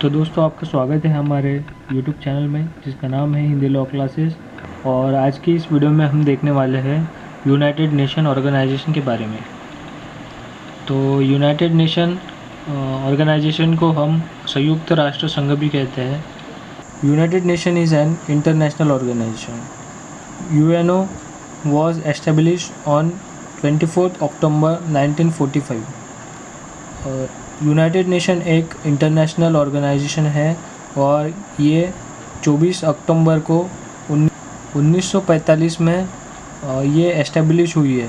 तो दोस्तों आपका स्वागत है हमारे YouTube चैनल में जिसका नाम है हिंदी लॉ क्लासेस। और आज की इस वीडियो में हम देखने वाले हैं यूनाइटेड नेशन ऑर्गेनाइजेशन के बारे में। तो यूनाइटेड नेशन ऑर्गेनाइजेशन को हम संयुक्त राष्ट्र संघ भी कहते हैं। United Nation is an international organization. UNO was established on 24 October 1945। United Nation एक इंटरनेशनल ऑर्गेनाइजेशन है और ये 24 अक्टूबर को 1945 में ये एस्टेब्लिश हुई है।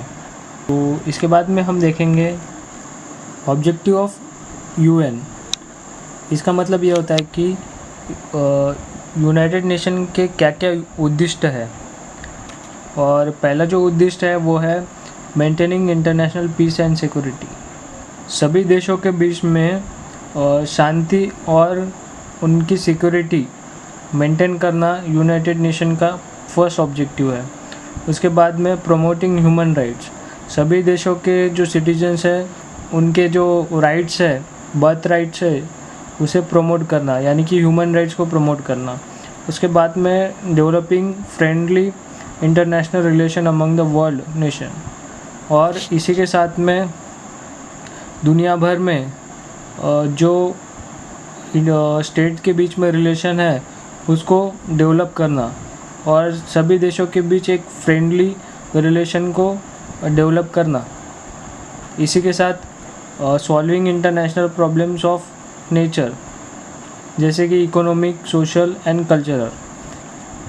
तो इसके बाद में हम देखेंगे ऑब्जेक्टिव ऑफ UN। इसका मतलब ये होता है कि यूनाइटेड नेशन के क्या क्या उद्दिष्ट है। और पहला जो उद्दिष्ट है वो है maintaining international peace and security. सभी देशों के बीच में शांति और उनकी सिक्योरिटी मेंटेन करना यूनाइटेड नेशन का फर्स्ट ऑब्जेक्टिव है। उसके बाद में प्रमोटिंग ह्यूमन राइट्स। सभी देशों के जो सिटीजन्स हैं उनके जो राइट्स है, बर्थ राइट्स है, उसे प्रमोट करना, यानी कि ह्यूमन राइट्स को प्रमोट करना। उसके बाद में developing friendly international relation among the world nation. और इसी के साथ में दुनिया भर में जो स्टेट के बीच में रिलेशन है उसको डेवलप करना और सभी देशों के बीच एक फ्रेंडली रिलेशन को डेवलप करना। इसी के साथ solving international problems of nature, जैसे कि इकोनॉमिक, सोशल एंड कल्चरल।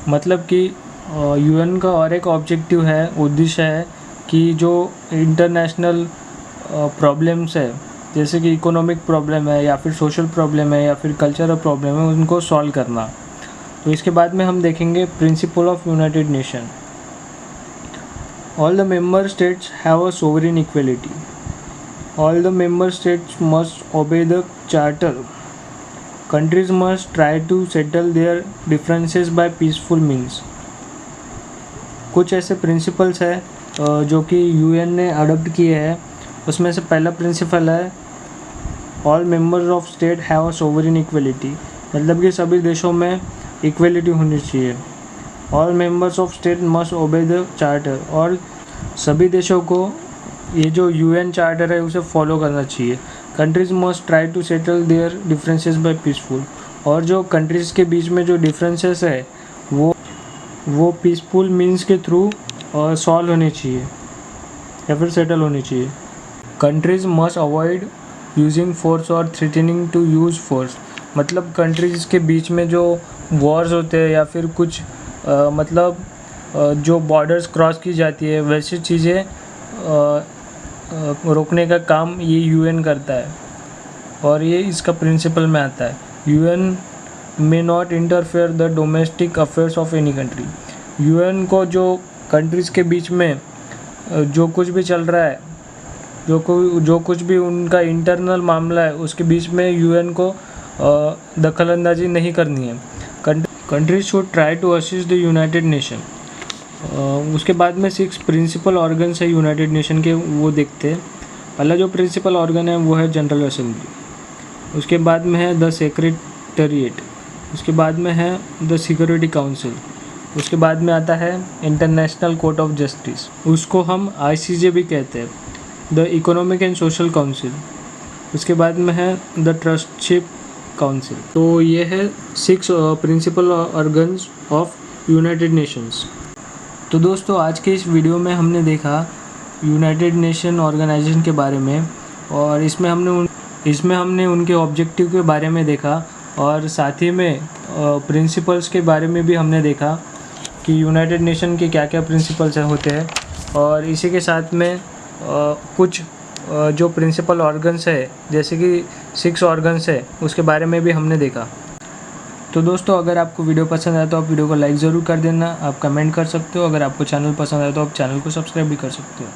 मतलब कि UN का और एक ऑब्जेक्टिव है, उद्देश्य है कि जो इंटरनेशनल प्रॉब्लम्स है, जैसे कि इकोनॉमिक प्रॉब्लम है या फिर सोशल प्रॉब्लम है या फिर कल्चरल प्रॉब्लम है, उनको सॉल्व करना। तो इसके बाद में हम देखेंगे principle of United Nation. All the member states have a sovereign equality. All the member states must obey the charter. Countries must try to settle their differences by peaceful means. कुछ ऐसे principles है जो कि UN ने adopt किए हैं। उसमें से पहला प्रिंसिपल है all members of state have a sovereign equality. मतलब कि सभी देशों में इक्वलिटी होनी चाहिए। All members of state must obey the charter. और सभी देशों को ये जो UN चार्टर है उसे फॉलो करना चाहिए। Countries must try to settle their differences by peaceful. और जो कंट्रीज़ के बीच में जो डिफरेंसेस है वो पीसफुल मीन्स के थ्रू सॉल्व होने चाहिए या फिर सेटल होनी चाहिए। Countries must avoid using force और थ्रेटनिंग टू यूज़ फोर्स। मतलब कंट्रीज़ के बीच में जो वॉर्स होते हैं या फिर कुछ जो बॉर्डर्स क्रॉस की जाती है, वैसी चीज़ें रोकने का काम ये UN करता है और ये इसका प्रिंसिपल में आता है। UN may not interfere the domestic affairs of any country। UN को जो कंट्रीज़ के बीच में जो कुछ भी चल रहा है, जो कुछ भी उनका इंटरनल मामला है, उसके बीच में UN को दखलंदाजी नहीं करनी है। Countries should try to assist the United Nation. उसके बाद में 6 प्रिंसिपल ऑर्गन्स है यूनाइटेड नेशन के, वो देखते हैं। पहला जो प्रिंसिपल ऑर्गन है वो है जनरल असेंबली। उसके बाद में है द सेक्रेटेरिएट। उसके बाद में है द सिक्योरिटी काउंसिल। उसके बाद में आता है इंटरनेशनल कोर्ट ऑफ जस्टिस, उसको हम ICJ भी कहते हैं। The economic and social council. उसके बाद में है द ट्रस्टशिप काउंसिल। तो ये है 6 principal organs of United Nations. तो दोस्तों आज के इस वीडियो में हमने देखा यूनाइटेड नेशन ऑर्गेनाइजेशन के बारे में और इसमें हमने उनके ऑब्जेक्टिव के बारे में देखा और साथ ही में प्रिंसिपल्स के बारे में भी हमने देखा कि यूनाइटेड नेशन के क्या क्या प्रिंसिपल्स होते हैं। और इसी के साथ में कुछ जो प्रिंसिपल ऑर्गन्स है, जैसे कि 6 ऑर्गन्स है, उसके बारे में भी हमने देखा। तो दोस्तों अगर आपको वीडियो पसंद आया तो आप वीडियो को लाइक ज़रूर कर देना। आप कमेंट कर सकते हो। अगर आपको चैनल पसंद आया तो आप चैनल को सब्सक्राइब भी कर सकते हो।